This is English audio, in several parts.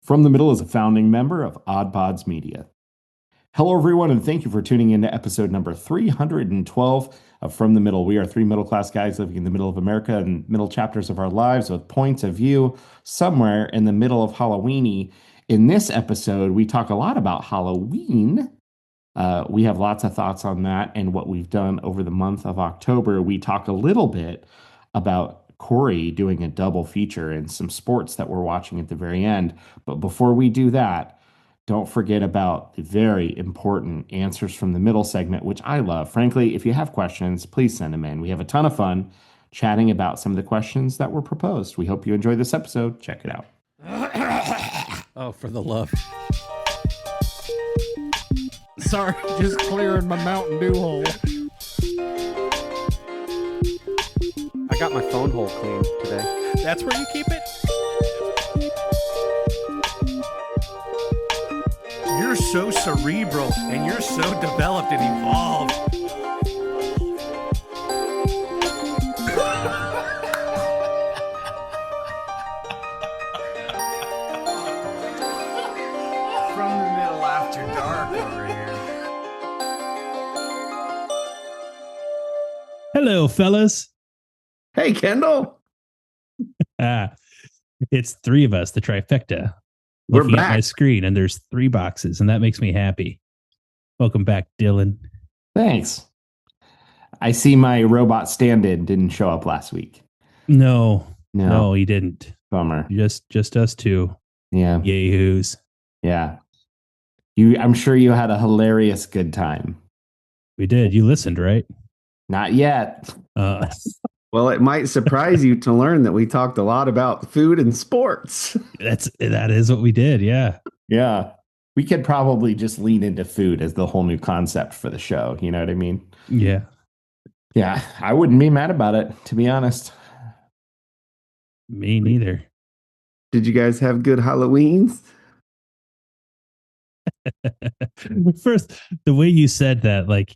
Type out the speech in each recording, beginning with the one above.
From the Middle is a founding member of Odd Pods Media. Hello, everyone, and thank you for tuning in to episode number 312 of From the Middle. We are three middle class guys living in the middle of America and middle chapters of our lives with points of view somewhere in the middle of Halloweeny. In this episode, we talk a lot about Halloween. We have lots of thoughts on that and what we've done over the month of October. We talk a little bit about Corey doing a double feature and some sports that we're watching at the very end. But before we do that, don't forget about the very important answers from the middle segment, which I love. Frankly, if you have questions, please send them in. We have a ton of fun chatting about some of the questions that were proposed. We hope you enjoy this episode. Check it out. Oh, for the love. Sorry, just clearing my Mountain Dew hole. I got my phone hole cleaned today. That's where you keep it? You're so cerebral and you're so developed and evolved. From the Middle after dark over here. Hello, fellas. Hey, Kendall. It's three of us, the trifecta. We're Looking at my back. screen, and there's three boxes, and that makes me happy. Welcome back, Dylan. Thanks. I see my robot stand-in didn't show up last week. No, he didn't. Bummer. Just us two. Yeah. Yahoos. Yeah. I'm sure you had a hilarious good time. We did. You listened, right? Not yet. Well, it might surprise you to learn that we talked a lot about food and sports. That is what we did. Yeah. Yeah. We could probably just lean into food as the whole new concept for the show. You know what I mean? Yeah. Yeah. I wouldn't be mad about it, to be honest. Me neither. Did you guys have good Halloweens? First, the way you said that, like,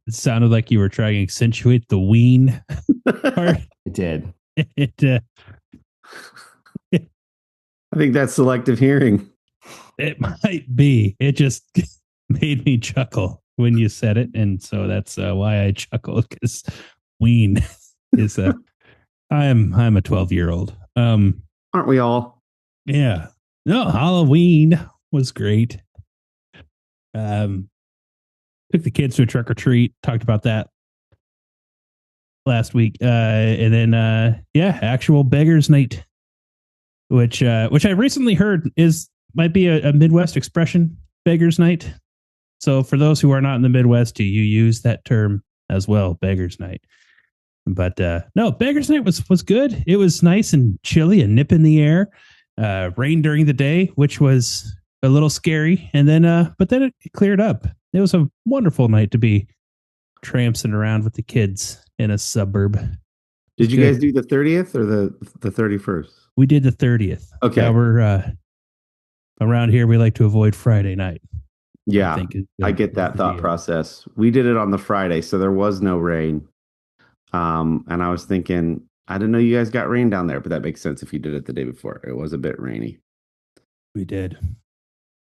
it sounded like you were trying to accentuate the ween part. It did. It I think that's selective hearing. It might be. It just made me chuckle when you said it, and so that's why I chuckled, because ween is a. I'm a 12-year-old. Aren't we all? Yeah. No, Halloween was great. Took the kids to a trick or treat. Talked about that last week, and then actual Beggar's Night, which I recently heard might be a Midwest expression, Beggar's Night. So for those who are not in the Midwest, do you use that term as well, Beggar's Night? But no, Beggar's Night was good. It was nice and chilly and nip in the air. Rain during the day, which was a little scary, and then but then it cleared up. It was a wonderful night to be tramping around with the kids in a suburb. Did you Good. guys do the 30th or the 31st? We did the 30th. Okay. Now we're around here. We like to avoid Friday night. Yeah, think is I get that thought process. We did it on the Friday, so there was no rain. And I was thinking, I didn't know you guys got rain down there, but that makes sense if you did it the day before. It was a bit rainy. We did.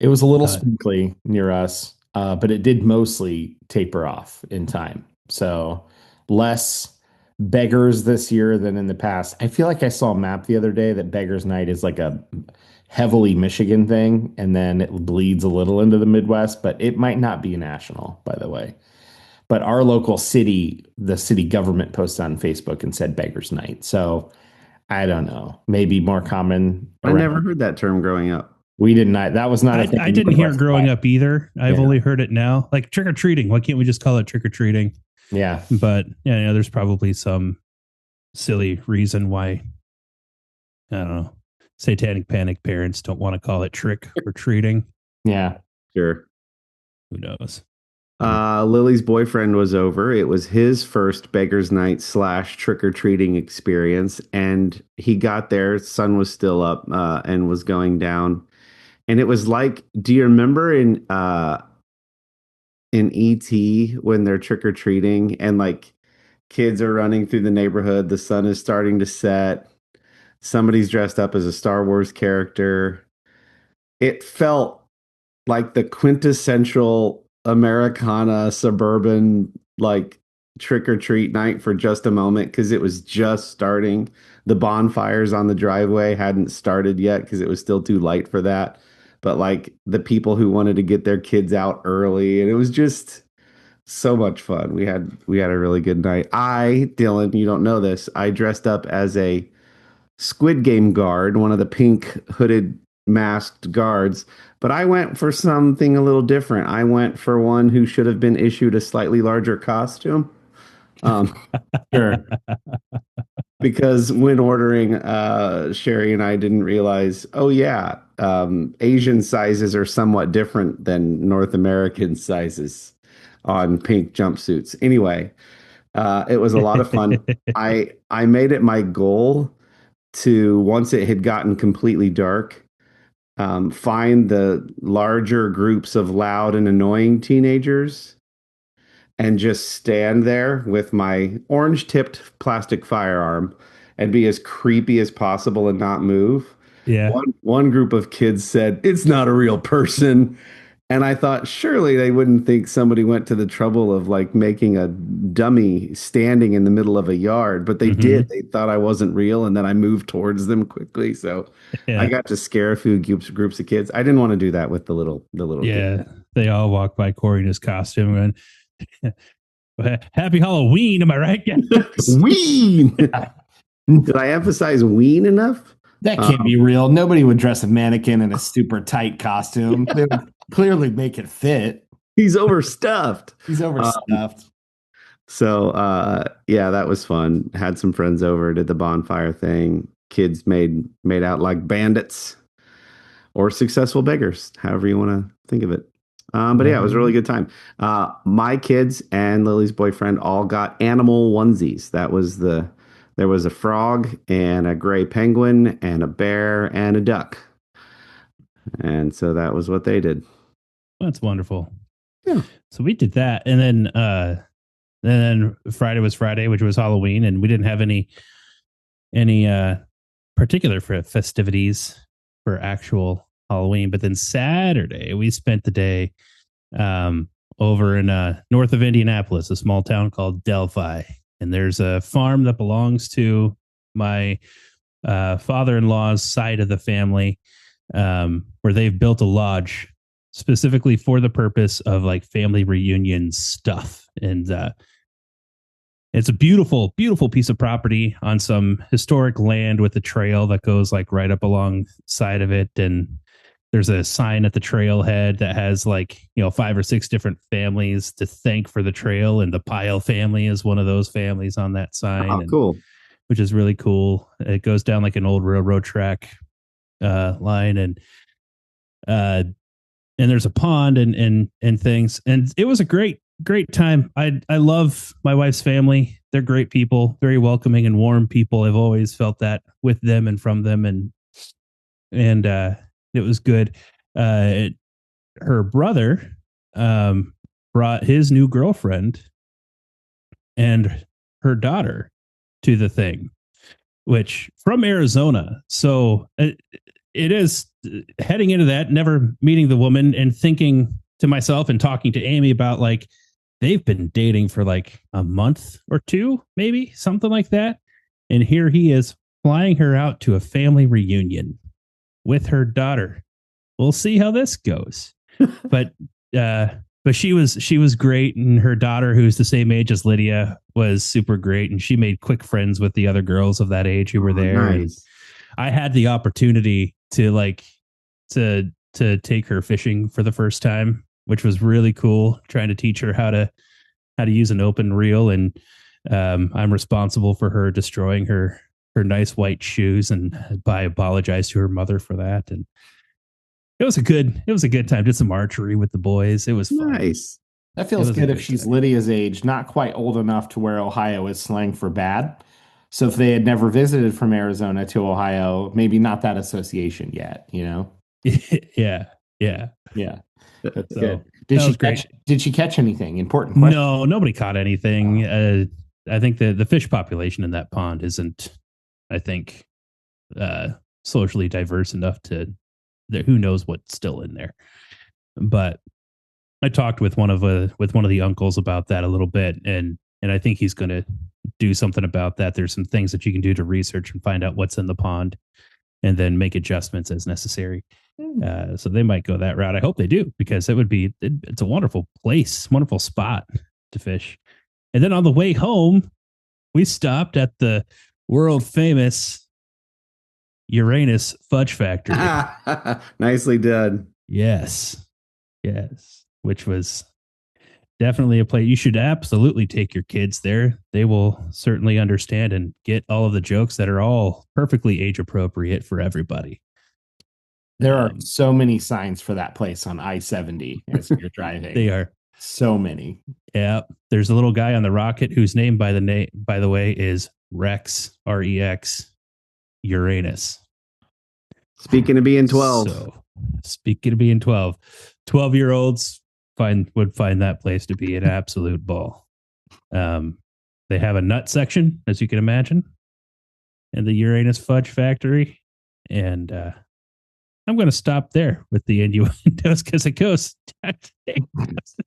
It was a little sprinkly near us, but it did mostly taper off in time. So less beggars this year than in the past. I feel like I saw a map the other day that Beggar's Night is like a heavily Michigan thing, and then it bleeds a little into the Midwest, but it might not be national, by the way. But our local city, the city government posted on Facebook and said Beggar's Night. So I don't know, maybe more common. I never heard that term growing up. We did not. That was not a thing. I didn't hear it growing up either. I've Yeah. only heard it now. Like trick or treating. Why can't we just call it trick or treating? Yeah. But yeah, there's probably some silly reason why, I don't know, satanic panic parents don't want to call it trick or treating. Yeah. Sure. Who knows? Lily's boyfriend was over. It was his first Beggar's Night / trick-or-treating experience. And he got there, sun was still up, and was going down. And it was like, do you remember in E.T. when they're trick-or-treating and like kids are running through the neighborhood, the sun is starting to set, somebody's dressed up as a Star Wars character, it felt like the quintessential Americana suburban like trick or treat night for just a moment because it was just starting. The bonfires on the driveway hadn't started yet because it was still too light for that. But like the people who wanted to get their kids out early, and it was just so much fun. We had a really good night. Dylan, you don't know this. I dressed up as a Squid Game guard, one of the pink hooded masked guards, but I went for something a little different. I went for one who should have been issued a slightly larger costume. Um, Sure. because when ordering, Sherry and I didn't realize, oh yeah, Asian sizes are somewhat different than North American sizes on pink jumpsuits. Anyway, it was a lot of fun. I made it my goal to, once it had gotten completely dark, find the larger groups of loud and annoying teenagers and just stand there with my orange tipped plastic firearm and be as creepy as possible and not move. Yeah. One group of kids said, "It's not a real person." And I thought, surely they wouldn't think somebody went to the trouble of like making a dummy standing in the middle of a yard, but they did. They thought I wasn't real, and then I moved towards them quickly. So I Yeah. got to scare a few groups of kids. I didn't want to do that with the little Yeah. kid. They all walk by Corey in his costume and happy Halloween. Am I right? Ween. Did I emphasize ween enough? That can't be real. Nobody would dress a mannequin in a super tight costume. They would clearly make it fit. He's overstuffed. He's overstuffed. So yeah, that was fun. Had some friends over, did the bonfire thing. Kids made out like bandits or successful beggars, however you want to think of it. But yeah, it was a really good time. My kids and Lily's boyfriend all got animal onesies. There was a frog and a gray penguin and a bear and a duck. And so that was what they did. That's wonderful. Yeah. So we did that. And then Friday was Friday, which was Halloween, and we didn't have any particular festivities for actual Halloween. But then Saturday, we spent the day over in north of Indianapolis, a small town called Delphi. And there's a farm that belongs to my father-in-law's side of the family, where they've built a lodge specifically for the purpose of like family reunion stuff. And it's a beautiful, beautiful piece of property on some historic land with a trail that goes like right up alongside of it. And there's a sign at the trailhead that has like, 5 or 6 different families to thank for the trail. And the Pyle family is one of those families on that sign. Oh, cool. Which is really cool. It goes down like an old railroad track line. And there's a pond and things. And it was a great time. I love my wife's family. They're great people, very welcoming and warm people. I've always felt that with them and from them. And it was good. Her brother brought his new girlfriend and her daughter to the thing, which from Arizona. So it is heading into that, never meeting the woman and thinking to myself and talking to Amy about like, they've been dating for like a month or 2, maybe something like that. And here he is flying her out to a family reunion with her daughter. We'll see how this goes. But she was great. And her daughter, who's the same age as Lydia, was super great. And she made quick friends with the other girls of that age who were there. Nice. And I had the opportunity to take her fishing for the first time, which was really cool. Trying to teach her how to use an open reel. And I'm responsible for her destroying her nice white shoes. And I apologize to her mother for that. And it was a good time. Did some archery with the boys. It was fun. Nice. That feels It was a good if good she's time. Lydia's age, not quite old enough to where Ohio is slang for bad. So if they had never visited from Arizona to Ohio, maybe not that association yet, Yeah. Yeah. That's So, good. that was great. Did she catch anything? Important question. No, nobody caught anything. I think the fish population in that pond isn't, I think, socially diverse enough to who knows what's still in there. But I talked with one of the uncles about that a little bit, and I think he's going to do something about that. There's some things that you can do to research and find out what's in the pond, and then make adjustments as necessary. So they might go that route. I hope they do, because it's a wonderful place, wonderful spot to fish. And then on the way home, we stopped at the world famous Uranus Fudge Factory. Nicely done. Yes. Which was definitely a place you should absolutely take your kids there. They will certainly understand and get all of the jokes that are all perfectly age appropriate for everybody. There are so many signs for that place on I-70 as you're driving. They are so many. Yeah. There's a little guy on the rocket whose name, by the way, is Rex, Rex Uranus. Speaking of being 12. So, speaking of being 12, 12-year-olds would find that place to be an absolute ball. They have a nut section, as you can imagine, in the Uranus Fudge Factory. And I'm going to stop there with the innuendos because it goes.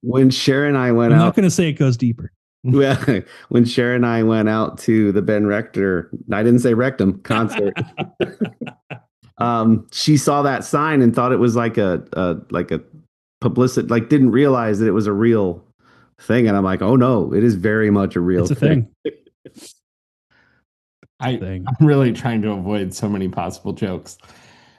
When Sharon and I went I'm out, not going to say it goes deeper. well, when Sharon and I went out to the Ben Rector, I didn't say rectum concert. She saw that sign and thought it was like a publicity, like didn't realize that it was a real thing. And I'm like, oh no, it is very much a real thing. I'm really trying to avoid so many possible jokes.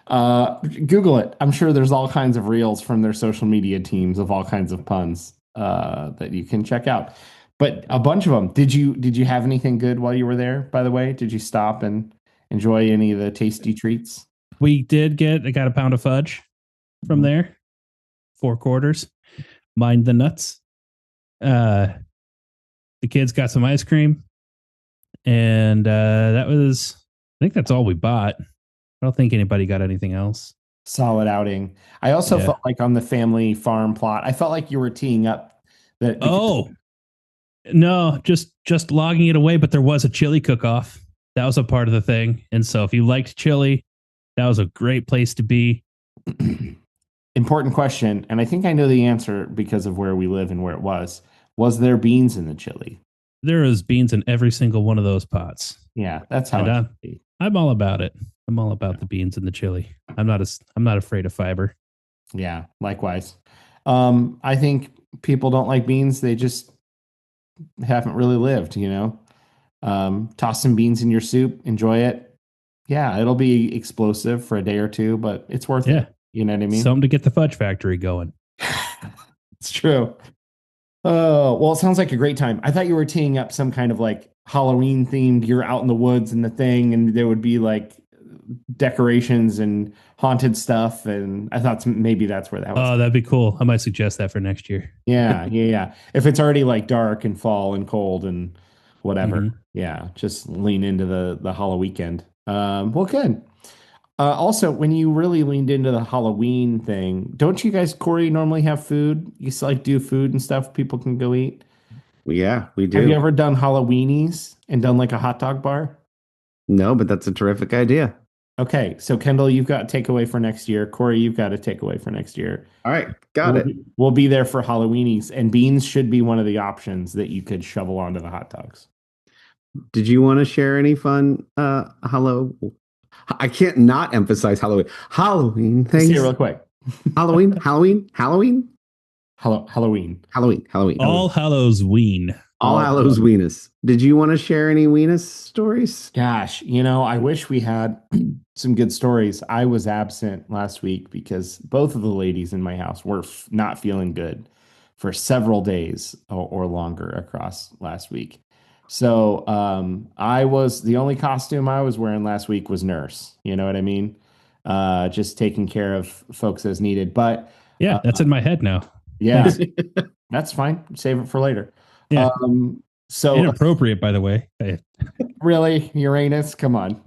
Google it. I'm sure there's all kinds of reels from their social media teams of all kinds of puns that you can check out. But a bunch of them. Did you have anything good while you were there, by the way? Did you stop and enjoy any of the tasty treats? I got a pound of fudge from there. 4 quarters. Mind the nuts. The kids got some ice cream. And I think that's all we bought. I don't think anybody got anything else. Solid outing. I also felt like on the family farm plot, I felt like you were teeing up that. No, just logging it away. But there was a chili cook-off. That was a part of the thing. And so if you liked chili, that was a great place to be. Important question. And I think I know the answer because of where we live and where it was. Was there beans in the chili? There is beans in every single one of those pots. Yeah, that's how I'm all about it. I'm all about the beans in the chili. I'm not afraid of fiber. Yeah, likewise. I think people don't like beans. They just haven't really lived, Toss some beans in your soup, enjoy it. Yeah, it'll be explosive for a day or two, but it's worth it. You know what I mean? Something to get the fudge factory going. It's true. Oh, well, it sounds like a great time. I thought you were teeing up some kind of like Halloween themed, you're out in the woods and the thing, and there would be like decorations and haunted stuff. And I thought maybe that's where that was. Oh, that'd be cool. I might suggest that for next year. Yeah. If it's already like dark and fall and cold and whatever. Mm-hmm. Yeah. Just lean into the Halloween weekend. Well, good. Also, when you really leaned into the Halloween thing, don't you guys, Corey, normally have food? You like do food and stuff people can go eat? Yeah, we do. Have you ever done Halloweenies and done like a hot dog bar? No, but that's a terrific idea. Okay, so Kendall, you've got a takeaway for next year. Corey, you've got a takeaway for next year. All right, got it. We'll be there for Halloweenies, and beans should be one of the options that you could shovel onto the hot dogs. Did you want to share any fun I can't not emphasize Halloween things. Say it real quick. Halloween. All Hallows Ween. All Hallows Weenus. Did you want to share any Weenus stories? Gosh, I wish we had some good stories. I was absent last week because both of the ladies in my house were not feeling good for several days or longer across last week. So the only costume I was wearing last week was nurse. You know what I mean? Just taking care of folks as needed. But yeah, that's in my head now. Yeah, that's fine. Save it for later. Yeah. So inappropriate, by the way. Really, Uranus? Come on.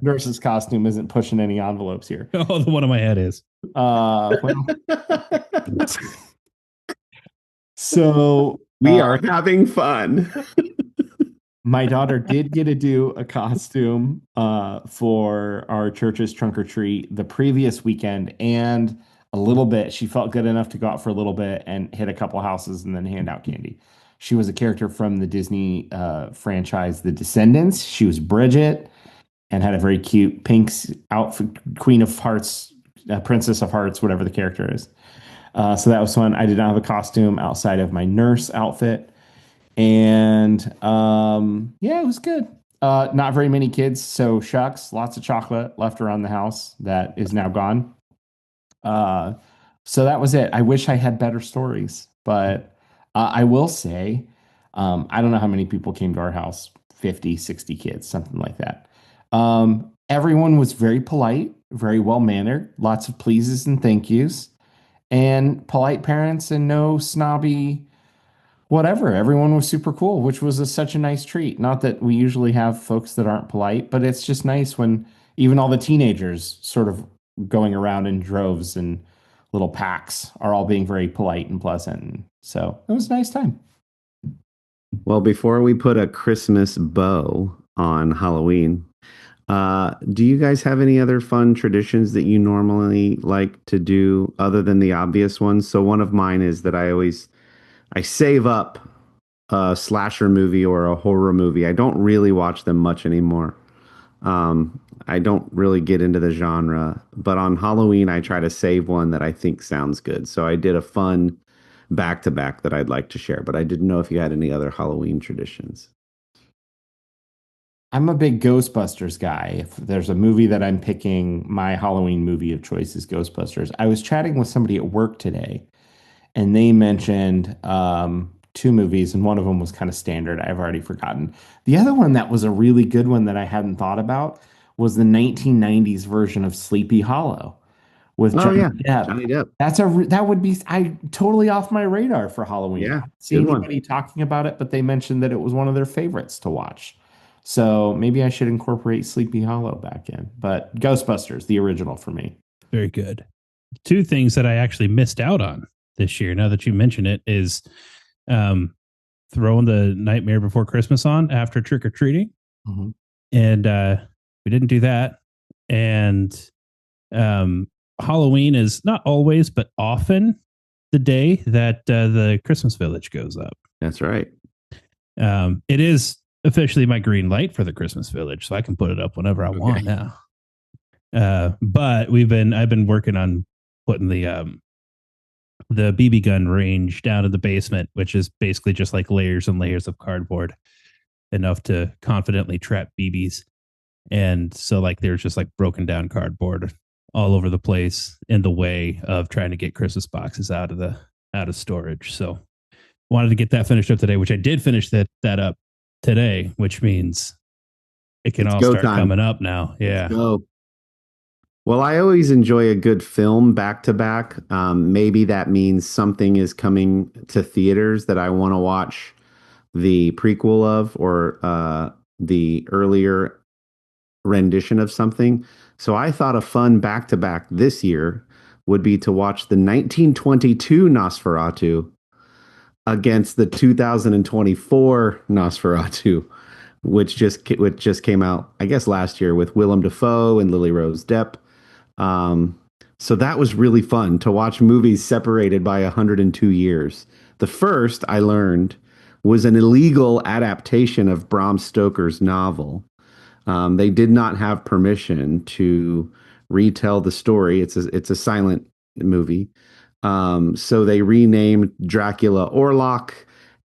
Nurse's costume isn't pushing any envelopes here. Oh, the one on my head is. So we are having fun. My daughter did get to do a costume for our church's trunk or treat the previous weekend, and a little bit. She felt good enough to go out for a little bit and hit a couple houses and then hand out candy. She was a character from the Disney franchise, The Descendants. She was Bridget and had a very cute pink outfit, Queen of Hearts, Princess of Hearts, whatever the character is. So that was fun. I did not have a costume outside of my nurse outfit. And yeah, it was good. Not very many kids, so shucks, lots of chocolate left around the house that is now gone. Uh, so that was it. I wish I had better stories, but I will say, I don't know how many people came to our house, 50, 60 kids, something like that. Everyone was very polite, very well mannered, lots of pleases and thank yous, and polite parents and no snobby whatever. Everyone was super cool, which was such a nice treat. Not that we usually have folks that aren't polite, but it's just nice when even all the teenagers sort of going around in droves and little packs are all being very polite and pleasant. So it was a nice time. Well, before we put a Christmas bow on Halloween, do you guys have any other fun traditions that you normally like to do other than the obvious ones? So one of mine is that I save up a slasher movie or a horror movie. I don't really watch them much anymore. I don't really get into the genre, but on Halloween, I try to save one that I think sounds good. So I did a fun back to back that I'd like to share, but I didn't know if you had any other Halloween traditions. I'm a big Ghostbusters guy. If there's a movie that I'm picking, my Halloween movie of choice is Ghostbusters. I was chatting with somebody at work today and they mentioned two movies, and one of them was kind of standard. I've already forgotten. The other one that was a really good one that I hadn't thought about was the 1990s version of Sleepy Hollow with Oh Johnny yeah, Depp. Johnny Depp. That would be I totally off my radar for Halloween. I Yeah, didn't see good one. anybody talking about it, but they mentioned that it was one of their favorites to watch. So maybe I should incorporate Sleepy Hollow back in. But Ghostbusters, the original for me. Very good. Two things that I actually missed out on this year, now that you mention it, is throwing the Nightmare Before Christmas on after trick or treating. Mm-hmm. And we didn't do that. And Halloween is not always, but often the day that the Christmas Village goes up. That's right. It is officially my green light for the Christmas Village, so I can put it up whenever I want now. But I've been working on putting the BB gun range down in the basement, which is basically just like layers and layers of cardboard, enough to confidently trap BBs. And so like there's just like broken down cardboard all over the place in the way of trying to get Christmas boxes out of storage. So wanted to get that finished up today, which I did finish that up today, which means it can all start coming up now. Yeah. Well, I always enjoy a good film back to back. Maybe that means something is coming to theaters that I want to watch the prequel of, or the earlier rendition of something. So I thought a fun back to back this year would be to watch the 1922 Nosferatu against the 2024 Nosferatu, which just came out, I guess, last year with Willem Dafoe and Lily Rose Depp. So that was really fun to watch movies separated by 102 years. The first, I learned, was an illegal adaptation of Bram Stoker's novel. They did not have permission to retell the story. It's a silent movie. So they renamed Dracula Orlok,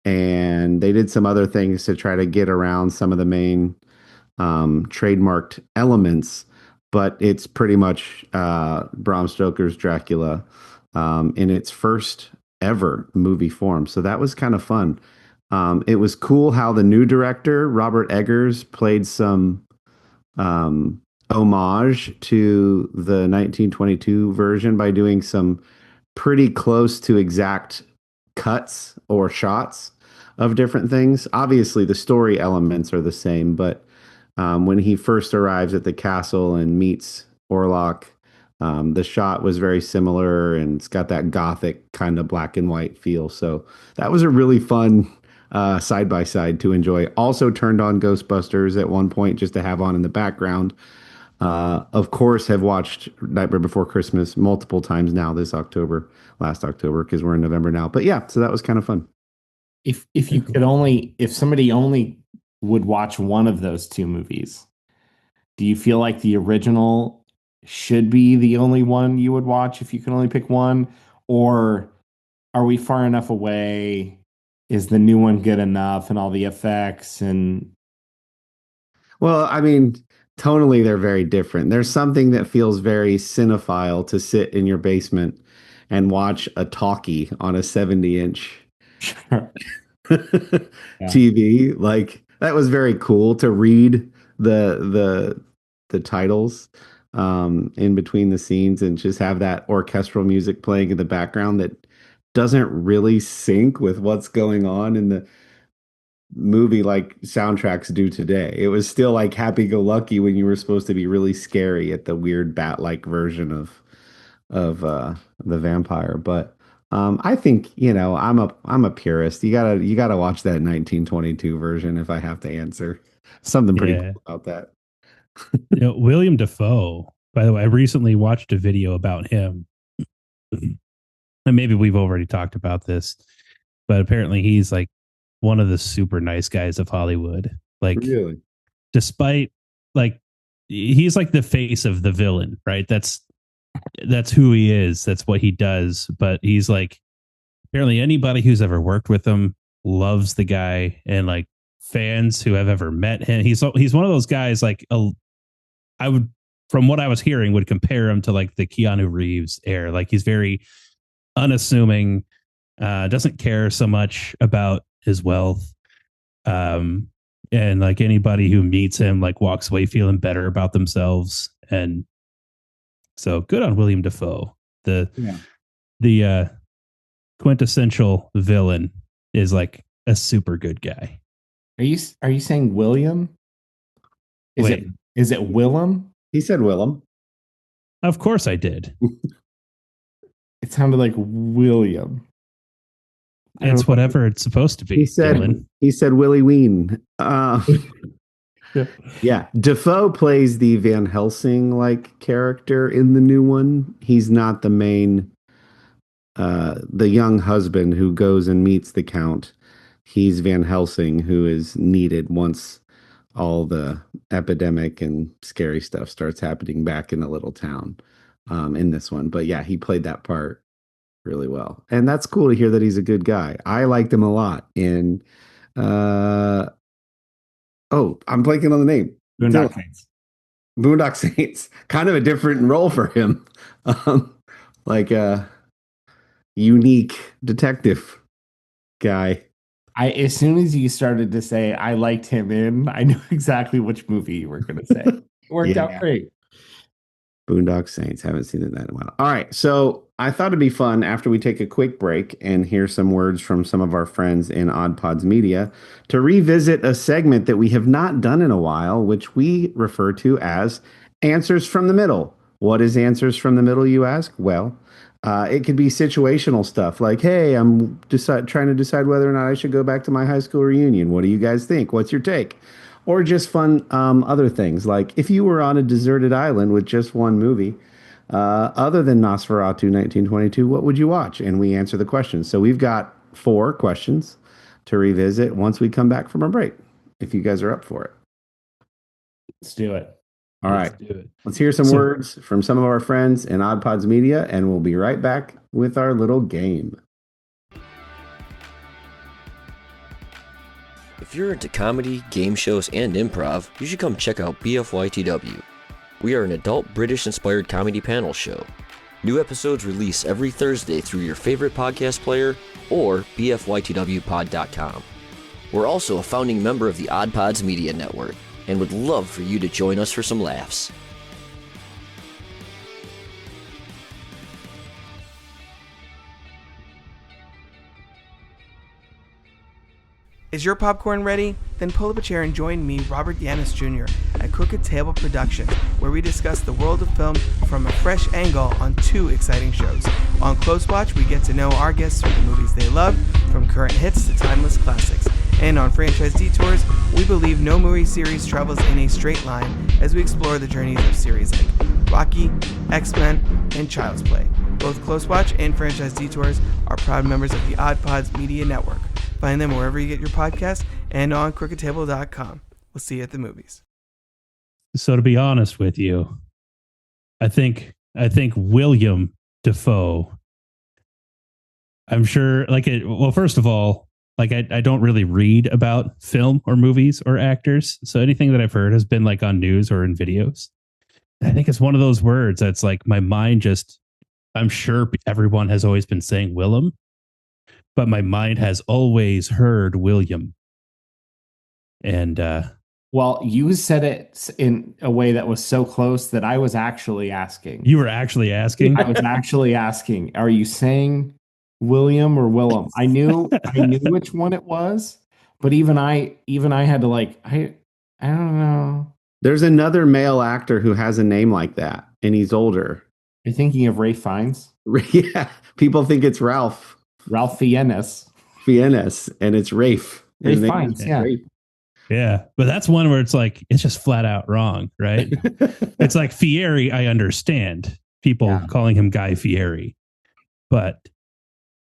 and they did some other things to try to get around some of the main trademarked elements. But it's pretty much Bram Stoker's Dracula in its first ever movie form. So that was kind of fun. It was cool how the new director, Robert Eggers, played some homage to the 1922 version by doing some pretty close to exact cuts or shots of different things. Obviously, the story elements are the same, but when he first arrives at the castle and meets Orlok, the shot was very similar, and it's got that gothic kind of black and white feel. So that was a really fun side by side to enjoy. Also turned on Ghostbusters at one point just to have on in the background. Of course, have watched Nightmare Before Christmas multiple times now last October, because we're in November now. But yeah, so that was kind of fun. If somebody only would watch one of those two movies, do you feel like the original should be the only one you would watch if you can only pick one? Or are we far enough away? Is the new one good enough and all the effects and Well, I mean, tonally they're very different. There's something that feels very cinephile to sit in your basement and watch a talkie on a 70-inch TV. Like that was very cool to read the titles in between the scenes and just have that orchestral music playing in the background that doesn't really sync with what's going on in the movie like soundtracks do today. It was still like happy-go-lucky when you were supposed to be really scary at the weird bat-like version of the vampire. But I think, I'm a purist. You gotta watch that 1922 version if I have to answer. Something pretty cool about that. William Dafoe, by the way, I recently watched a video about him. And maybe we've already talked about this, but apparently he's like one of the super nice guys of Hollywood. Like, really? Despite like he's like the face of the villain, right? That's who he is. That's what he does. But he's like, apparently anybody who's ever worked with him loves the guy, and like fans who have ever met him, he's one of those guys. Like I would, from what I was hearing, would compare him to like the Keanu Reeves era. Like he's very unassuming, doesn't care so much about his wealth, and like anybody who meets him like walks away feeling better about themselves. And so good on William Dafoe. The quintessential villain is like a super good guy. Are you saying William? Is it Willem? He said Willem. Of course I did. It sounded like William. It's whatever it's supposed to be. He said Willie Ween. Yeah. Defoe plays the Van Helsing like character in the new one. He's not the main the young husband who goes and meets the Count. He's Van Helsing, who is needed once all the epidemic and scary stuff starts happening back in the little town in this one. But yeah, he played that part really well. And that's cool to hear that he's a good guy. I liked him a lot in I'm blanking on the name. Boondock Saints. Boondock Saints. Kind of a different role for him. Like a unique detective guy. As soon as you started to say I liked him in, I knew exactly which movie you were going to say. It worked out great. Boondock Saints. Haven't seen that in a while. All right. So I thought it'd be fun after we take a quick break and hear some words from some of our friends in Odd Pods Media to revisit a segment that we have not done in a while, which we refer to as Answers from the Middle. What is Answers from the Middle, you ask? Well, it could be situational stuff like, hey, I'm trying to decide whether or not I should go back to my high school reunion. What do you guys think? What's your take? Or just fun other things like if you were on a deserted island with just one movie, other than Nosferatu 1922, what would you watch? And we answer the questions. So we've got 4 questions to revisit once we come back from our break, if you guys are up for it. Let's do it. All right. Let's hear some words from some of our friends in Odd Pods Media, and we'll be right back with our little game. If you're into comedy, game shows, and improv, you should come check out BFYTW. We are an adult British-inspired comedy panel show. New episodes release every Thursday through your favorite podcast player or bfytwpod.com. We're also a founding member of the Odd Pods Media Network and would love for you to join us for some laughs. Is your popcorn ready? Then pull up a chair and join me, Robert Yanis Jr., at Crooked Table Productions, where we discuss the world of film from a fresh angle on 2 exciting shows. On Close Watch, we get to know our guests through the movies they love, from current hits to timeless classics. And on Franchise Detours, we believe no movie series travels in a straight line as we explore the journeys of series like Rocky, X-Men, and Child's Play. Both Close Watch and Franchise Detours are proud members of the Odd Pods Media Network. Find them wherever you get your podcasts and on crookedtable.com. We'll see you at the movies. So to be honest with you, I think William Dafoe, I'm sure, first of all, I don't really read about film or movies or actors. So anything that I've heard has been like on news or in videos. And I think it's one of those words that's like my mind just, I'm sure everyone has always been saying Willem, but my mind has always heard William. And, well, you said it in a way that was so close that I was actually asking. You were actually asking? I was actually asking, are you saying William or Willem? I knew which one it was, but even I had to I don't know. There's another male actor who has a name like that, and he's older. You're thinking of Ray Fiennes? Yeah, people think it's Ralph Fiennes, and it's Rafe. Ray Fiennes, yeah. Rafe. Yeah, but that's one where it's like, it's just flat out wrong, right? It's like Fieri, I understand people calling him Guy Fieri, but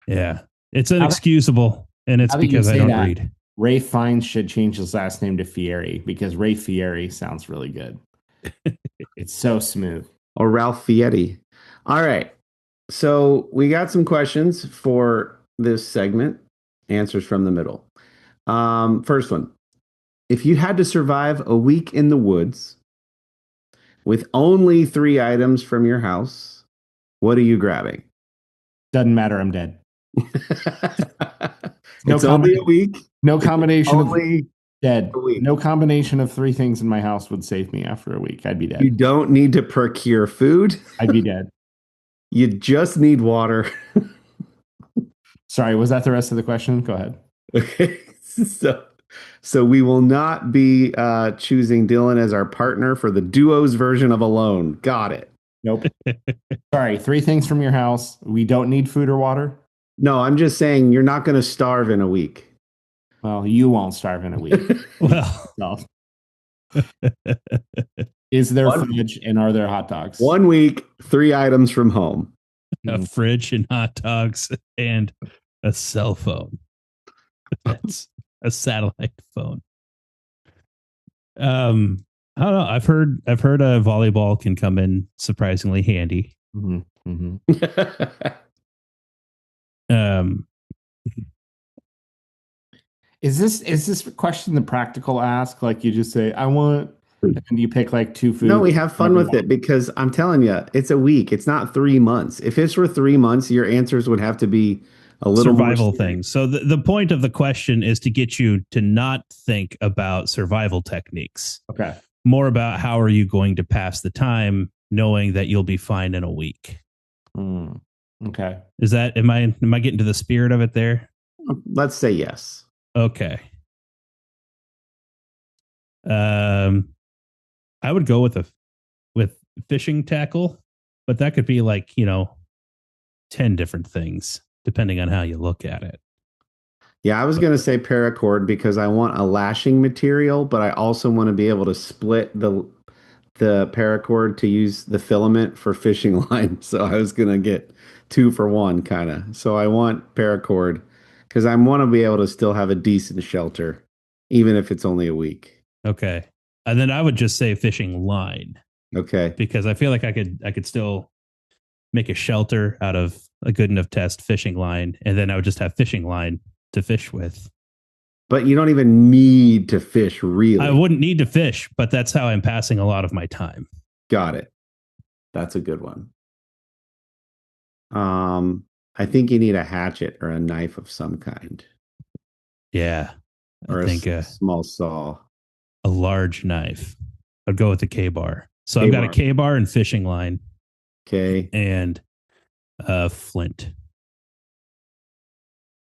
yeah, it's inexcusable, and it's because I don't read. Ray Fiennes should change his last name to Fieri because Ray Fieri sounds really good. It's so smooth. Or Ralph Fieri. All right. So we got some questions for this segment. Answers from the middle. First one. If you had to survive a week in the woods with only 3 items from your house, what are you grabbing? Doesn't matter. I'm dead. It's only a week. No combination only dead. No combination of 3 things in my house would save me after a week. I'd be dead. You don't need to procure food. I'd be dead. You just need water. Sorry, was that the rest of the question? Go ahead. Okay. So we will not be choosing Dylan as our partner for the duo's version of Alone. Got it. Nope. Sorry, 3 things from your house. We don't need food or water? No, I'm just saying you're not going to starve in a week. Well, you won't starve in a week. Well, no. Is there fudge and are there hot dogs? 1 week, 3 items from home. A fridge and hot dogs and a cell phone. That's a satellite phone. I don't know. I've heard a volleyball can come in surprisingly handy. Mm-hmm. Mm-hmm. Is this question the practical ask? Like you just say, I want, and you pick like 2 foods? No, we have fun with it because I'm telling you, it's a week. It's not 3 months. If it's for 3 months, your answers would have to be a little survival things. So the point of the question is to get you to not think about survival techniques. Okay. More about how are you going to pass the time knowing that you'll be fine in a week. Okay. Is that, am I getting to the spirit of it there? Let's say yes. Okay. I would go with fishing tackle, but that could be like, 10 different things depending on how you look at it. Yeah, I was going to say paracord because I want a lashing material, but I also want to be able to split the paracord to use the filament for fishing line. So I was going to get 2 for 1 kind of. So I want paracord because I want to be able to still have a decent shelter, even if it's only a week. Okay. And then I would just say fishing line. Okay. Because I feel like I could still make a shelter out of a good enough test fishing line, and then I would just have fishing line to fish with. But you don't even need to fish, really. I wouldn't need to fish, but that's how I'm passing a lot of my time. Got it. That's a good one. I think you need a hatchet or a knife of some kind. Yeah. Or I think a small saw. A large knife. I'd go with the K-bar. So I've got a K-bar and fishing line. Okay. And a flint.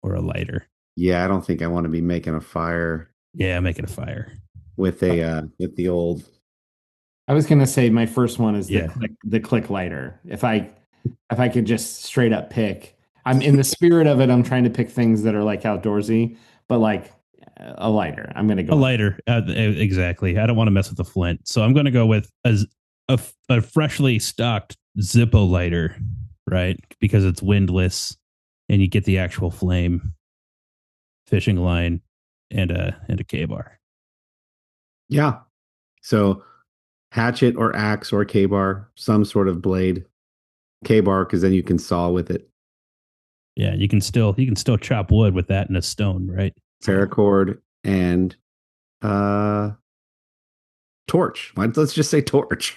Or a lighter. Yeah, I don't think I want to be making a fire. Yeah, making a fire. With the old. I was gonna say my first one is the click lighter. If I could just straight up pick. I'm in the spirit of it, I'm trying to pick things that are like outdoorsy, but like a lighter. I'm going to go a lighter. Exactly. I don't want to mess with the flint. So I'm going to go with a freshly stocked Zippo lighter, right? Because it's windless and you get the actual flame, fishing line, and a K-bar. Yeah. So hatchet or axe or K-bar, some sort of blade. K-bar, because then you can saw with it. Yeah, you can still chop wood with that and a stone, right? Paracord and torch. Let's just say torch.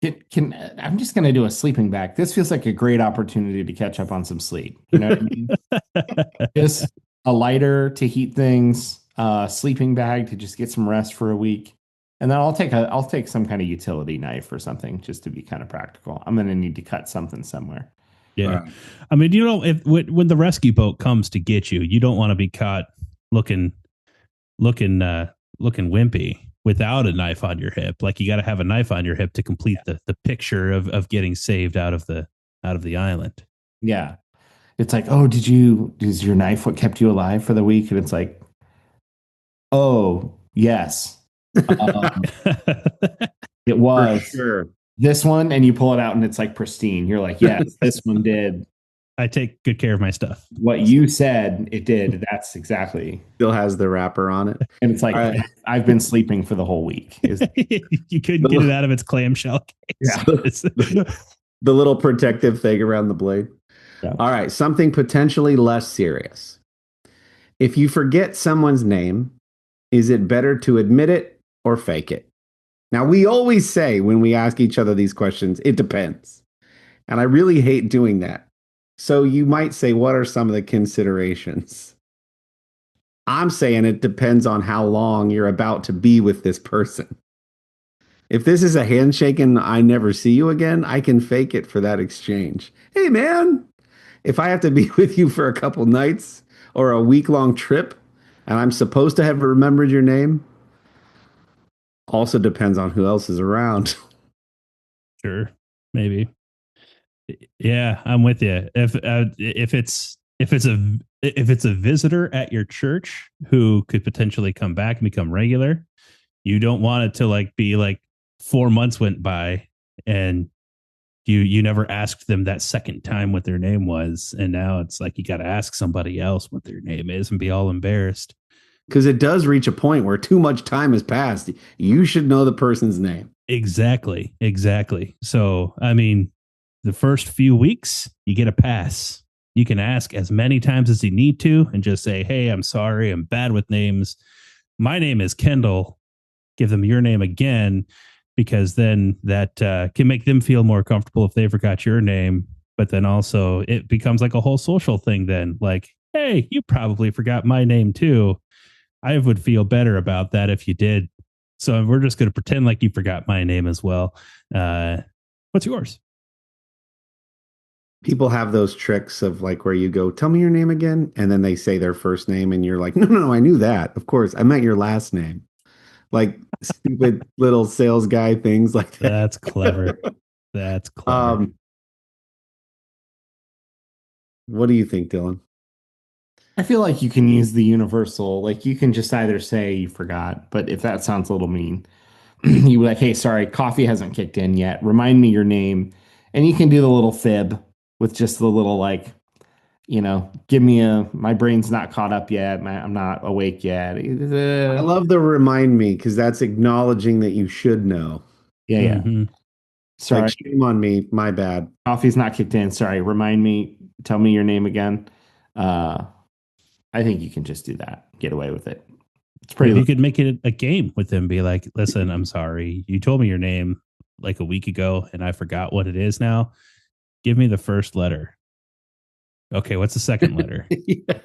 I'm just going to do a sleeping bag. This feels like a great opportunity to catch up on some sleep. You know what I mean? Just a lighter to heat things, sleeping bag to just get some rest for a week. And then I'll take some kind of utility knife or something just to be kind of practical. I'm going to need to cut something somewhere. Yeah. Right. I mean, if when the rescue boat comes to get you, you don't want to be caught looking wimpy without a knife on your hip. Like you got to have a knife on your hip to complete the picture of getting saved out of the island. Yeah. It's like, oh, is your knife what kept you alive for the week? And it's like, oh, yes. It was for sure. This one, and you pull it out and it's like pristine. You're like, yes, this one did. I take good care of my stuff. What you said it did. That's exactly. Still has the wrapper on it. And it's like, right. I've been sleeping for the whole week. You couldn't get it out of its clamshell case. Yeah. The little protective thing around the blade. Yeah. All right. Something potentially less serious. If you forget someone's name, is it better to admit it or fake it? Now, we always say when we ask each other these questions, it depends. And I really hate doing that. So you might say, what are some of the considerations? I'm saying it depends on how long you're about to be with this person. If this is a handshake and I never see you again, I can fake it for that exchange. Hey, man, if I have to be with you for a couple nights or a week-long trip and I'm supposed to have remembered your name, also depends on who else is around. Sure, maybe. Yeah, I'm with you. If it's a visitor at your church who could potentially come back and become regular, you don't want it to be 4 months went by and you never asked them that second time what their name was, and now it's like you got to ask somebody else what their name is and be all embarrassed. Because it does reach a point where too much time has passed. You should know the person's name. Exactly. So, I mean, the first few weeks, you get a pass. You can ask as many times as you need to and just say, hey, I'm sorry, I'm bad with names. My name is Kendall. Give them your name again, because then that can make them feel more comfortable if they forgot your name. But then also it becomes like a whole social thing then. Like, hey, you probably forgot my name too. I would feel better about that if you did. So we're just going to pretend like you forgot my name as well. What's yours? People have those tricks of where you go, tell me your name again. And then they say their first name and you're like, no, I knew that. Of course, I meant your last name. Like stupid little sales guy things like that. That's clever. That's clever. What do you think, Dylan? I feel like you can use the universal, you can just either say you forgot, but if that sounds a little mean, you be like, hey, sorry, coffee hasn't kicked in yet. Remind me your name. And you can do the little fib with just the little, give me my brain's not caught up yet. I'm not awake yet. I love the remind me because that's acknowledging that you should know. Yeah. Mm-hmm. Sorry. Shame on me. My bad. Coffee's not kicked in. Sorry. Remind me. Tell me your name again. I think you can just do that. Get away with it. It's pretty. You could make it a game with them. Be like, listen, I'm sorry. You told me your name like a week ago and I forgot what it is now. Give me the first letter. Okay, what's the second letter? Yeah.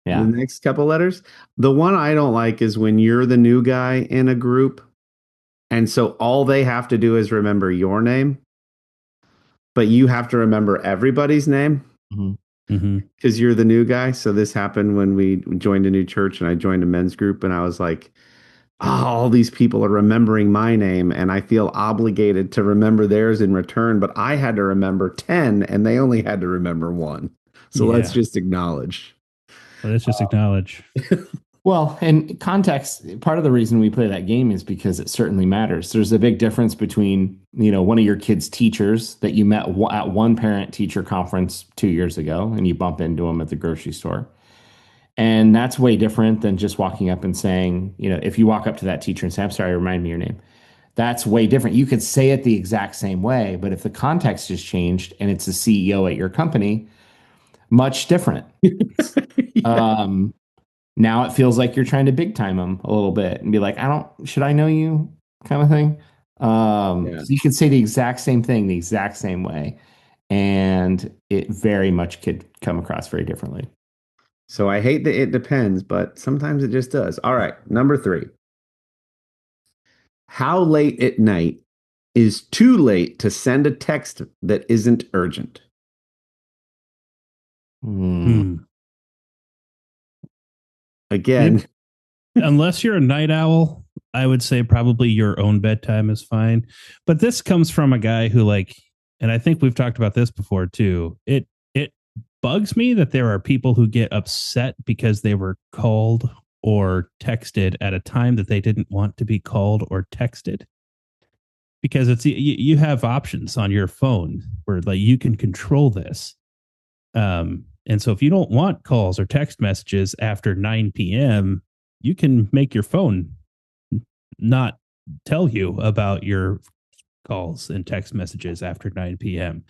The next couple letters. The one I don't like is when you're the new guy in a group. And so all they have to do is remember your name. But you have to remember everybody's name. Because you're the new guy. So this happened when we joined a new church and I joined a men's group and I was like, all these people are remembering my name and I feel obligated to remember theirs in return, but I had to remember 10 and they only had to remember 1. So let's just acknowledge. let's just acknowledge. Well, and context, part of the reason we play that game is because it certainly matters. There's a big difference between, one of your kids' teachers that you met at one parent-teacher conference 2 years ago, and you bump into them at the grocery store. And that's way different than just walking up and saying, if you walk up to that teacher and say, I'm sorry, remind me your name. That's way different. You could say it the exact same way, but if the context has changed and it's the CEO at your company, much different. Now it feels like you're trying to big time them a little bit and be like, should I know you kind of thing. So you could say the exact same thing the exact same way, and it very much could come across very differently. So I hate that it depends, but sometimes it just does. All right, number 3. How late at night is too late to send a text that isn't urgent? Again, unless you're a night owl, I would say probably your own bedtime is fine. But this comes from a guy who and I think we've talked about this before too. It bugs me that there are people who get upset because they were called or texted at a time that they didn't want to be called or texted. Because you have options on your phone where you can control this. And so if you don't want calls or text messages after 9 p.m., you can make your phone not tell you about your calls and text messages after 9 p.m.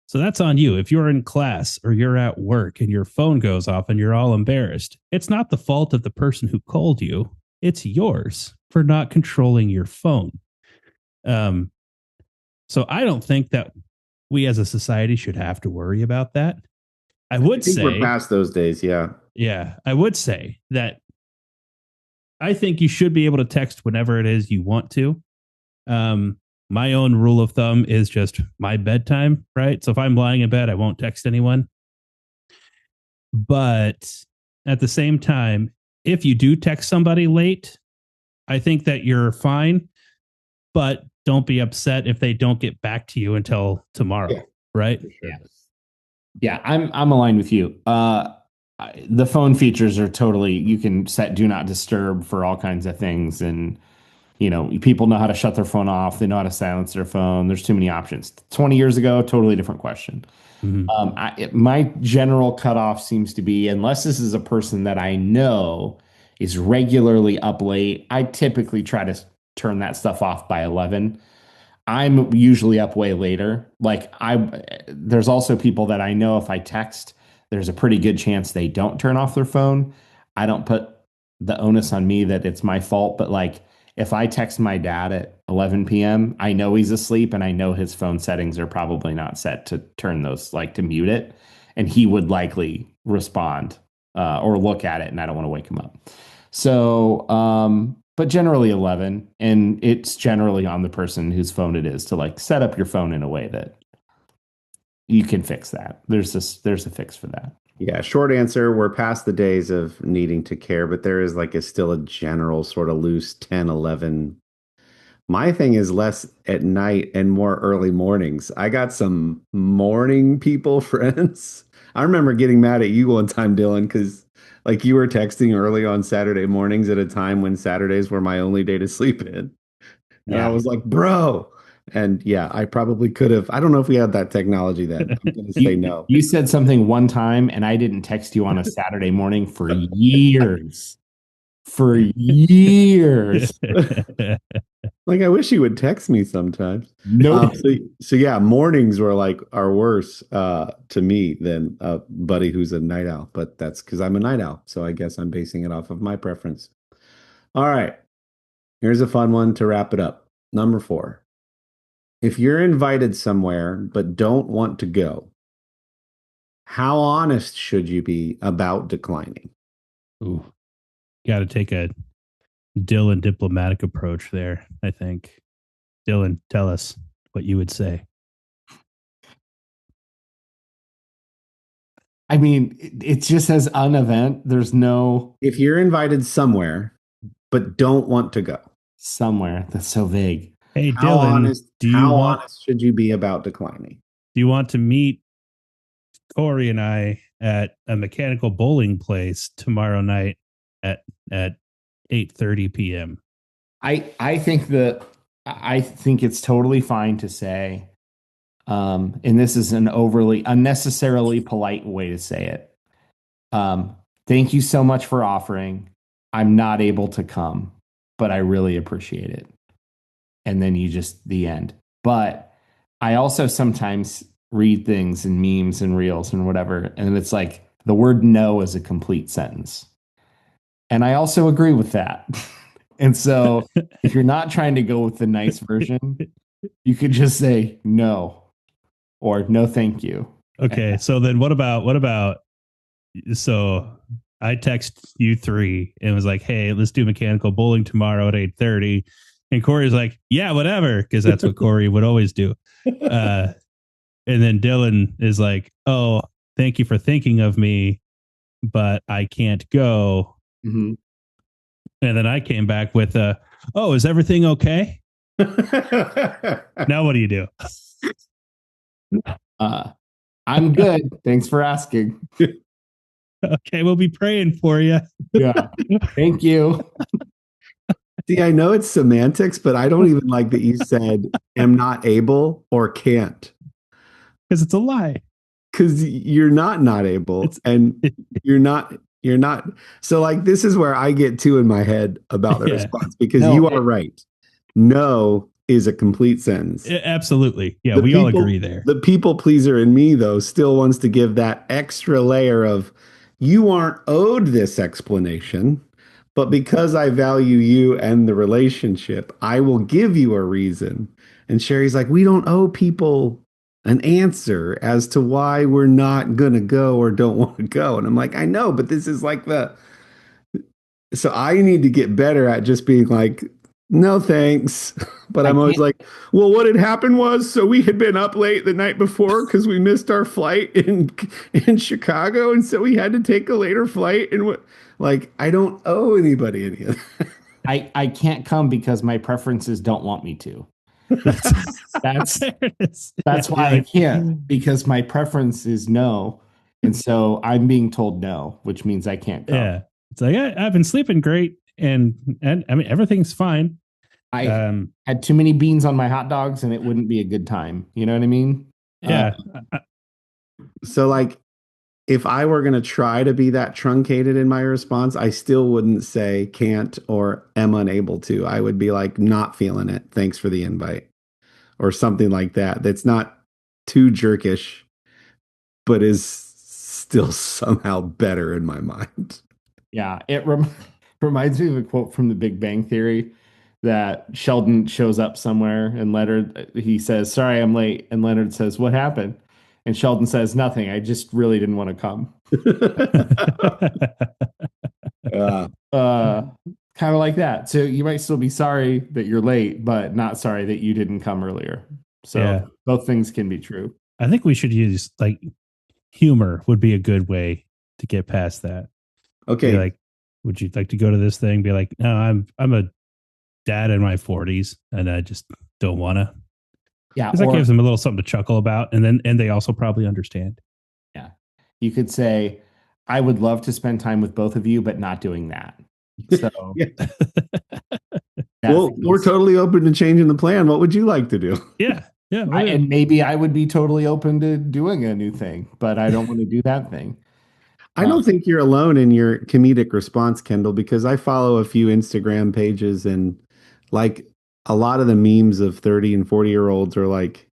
So that's on you. If you're in class or you're at work and your phone goes off and you're all embarrassed, it's not the fault of the person who called you. It's yours for not controlling your phone. So I don't think that we as a society should have to worry about that. I would say we're past those days. Yeah. Yeah. I would say that I think you should be able to text whenever it is you want to. My own rule of thumb is just my bedtime, right? So if I'm lying in bed, I won't text anyone. But at the same time, if you do text somebody late, I think that you're fine, but don't be upset if they don't get back to you until tomorrow, right? Sure. Yeah, I'm aligned with you. The phone features are totally, you can set do not disturb for all kinds of things. And, people know how to shut their phone off. They know how to silence their phone. There's too many options. 20 years ago, totally different question. Mm-hmm. My general cutoff seems to be, unless this is a person that I know is regularly up late, I typically try to turn that stuff off by 11. I'm usually up way later. There's also people that I know if I text, there's a pretty good chance they don't turn off their phone. I don't put the onus on me that it's my fault, but if I text my dad at 11 p.m., I know he's asleep and I know his phone settings are probably not set to turn those, to mute it. And he would likely respond or look at it, and I don't want to wake him up. So, but generally 11, and it's generally on the person whose phone it is to set up your phone in a way that you can fix that. There's a fix for that. Yeah, short answer, we're past the days of needing to care, but there is still a general sort of loose 10, 11. My thing is less at night and more early mornings. I got some morning people friends. I remember getting mad at you one time, Dylan, because you were texting early on Saturday mornings at a time when Saturdays were my only day to sleep in. And I was like, bro. And yeah, I probably could have. I don't know if we had that technology then. I'm going to say no. You said something one time and I didn't text you on a Saturday morning for years. For years. I wish you would text me sometimes. No. So yeah, mornings were are worse to me than a buddy who's a night owl, but that's because I'm a night owl. So I guess I'm basing it off of my preference. All right. Here's a fun one to wrap it up. Number 4. If you're invited somewhere but don't want to go, how honest should you be about declining? Ooh, got to take a Dylan diplomatic approach there, I think. Dylan, tell us what you would say. I mean, it just says an event. There's no... If you're invited somewhere but don't want to go. Somewhere. That's so vague. Hey, how Dylan, honest should you be about declining? Do you want to meet Corey and I at a mechanical bowling place tomorrow night at 8:30 p.m. I think it's totally fine to say, and this is an overly unnecessarily polite way to say it. Thank you so much for offering. I'm not able to come, but I really appreciate it. And then the end. But I also sometimes read things and memes and reels and whatever, and it's like the word no is a complete sentence. And I also agree with that. And so if you're not trying to go with the nice version, you could just say no or no thank you. Okay, so then what about so I text you three and was like, hey, let's do mechanical bowling tomorrow at 8:30. And Corey's like, yeah, whatever, because that's what Corey would always do. And then Dylan is like, oh, thank you for thinking of me, but I can't go. Mm-hmm. And then I came back with, oh, is everything okay? Now what do you do? I'm good. Thanks for asking. Okay, we'll be praying for you. Yeah. Thank you. See, I know it's semantics, but I don't even like that you said am not able or can't. Because it's a lie. Because you're not able, and you're not. So like, this is where I get too in my head about the response, because you are right. No is a complete sentence. Absolutely. Yeah, we all agree there. The people pleaser in me, though, still wants to give that extra layer of, you aren't owed this explanation, but because I value you and the relationship, I will give you a reason. And Sherry's like, we don't owe people an answer as to why we're not going to go or don't want to go. And I'm like, I know, but this is like so I need to get better at just being like, no, thanks. But I'm always like, well, what had happened was, so we had been up late the night before because we missed our flight in Chicago. And so we had to take a later flight. And like, I don't owe anybody any of that. I can't come because my preferences don't want me to. That's why I can't, because my preference is no. And so I'm being told no, which means I can't come. Yeah. It's like, I've been sleeping great. And I mean, everything's fine. I had too many beans on my hot dogs and it wouldn't be a good time. You know what I mean? Yeah. So like, if I were going to try to be that truncated in my response, I still wouldn't say can't or am unable to. I would be like, not feeling it. Thanks for the invite. Or something like that. That's not too jerkish, but is still somehow better in my mind. Yeah. It reminds me of a quote from The Big Bang Theory that Sheldon shows up somewhere and he says, sorry, I'm late. And Leonard says, what happened? And Sheldon says, nothing. I just really didn't want to come. Kind of like that. So you might still be sorry that you're late, but not sorry that you didn't come earlier. So both things can be true. I think we should use like humor would be a good way to get past that. Okay. Be like, would you like to go to this thing? Be like, no, I'm a dad in my 40s and I just don't want to. Yeah. Because that gives them a little something to chuckle about. And they also probably understand. Yeah. You could say, I would love to spend time with both of you, but not doing that. So well, we're totally open to changing the plan. What would you like to do? Yeah. Yeah. And maybe I would be totally open to doing a new thing, but I don't want to do that thing. I don't think you're alone in your comedic response, Kendall, because I follow a few Instagram pages and like a lot of the memes of 30 and 40-year-olds are like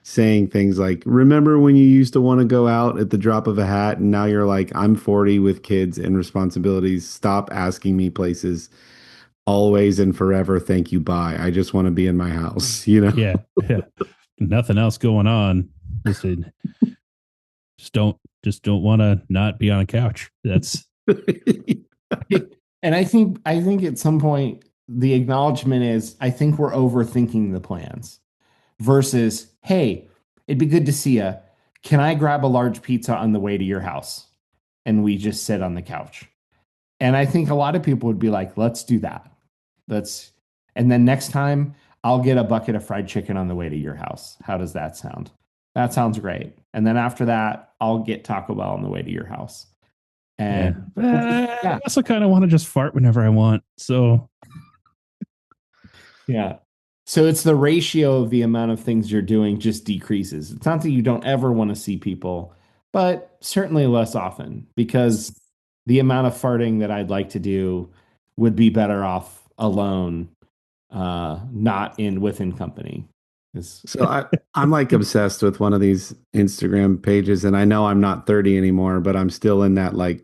saying things like, remember when you used to want to go out at the drop of a hat and now you're like, I'm 40 with kids and responsibilities. Stop asking me places. Always and forever. Thank you. Bye. I just want to be in my house, you know? Yeah. Nothing else going on. Just don't want to not be on a couch. That's and I think at some point the acknowledgement is, I think we're overthinking the plans versus, hey, it'd be good to see you. Can I grab a large pizza on the way to your house? And we just sit on the couch. And I think a lot of people would be like, let's do that. And then next time I'll get a bucket of fried chicken on the way to your house. How does that sound? That sounds great. And then after that, I'll get Taco Bell on the way to your house. Yeah. And I also kind of want to just fart whenever I want. So yeah. So it's the ratio of the amount of things you're doing just decreases. It's not that you don't ever want to see people, but certainly less often because the amount of farting that I'd like to do would be better off alone, not within company. So I'm like obsessed with one of these Instagram pages, and I know I'm not 30 anymore, but I'm still in that like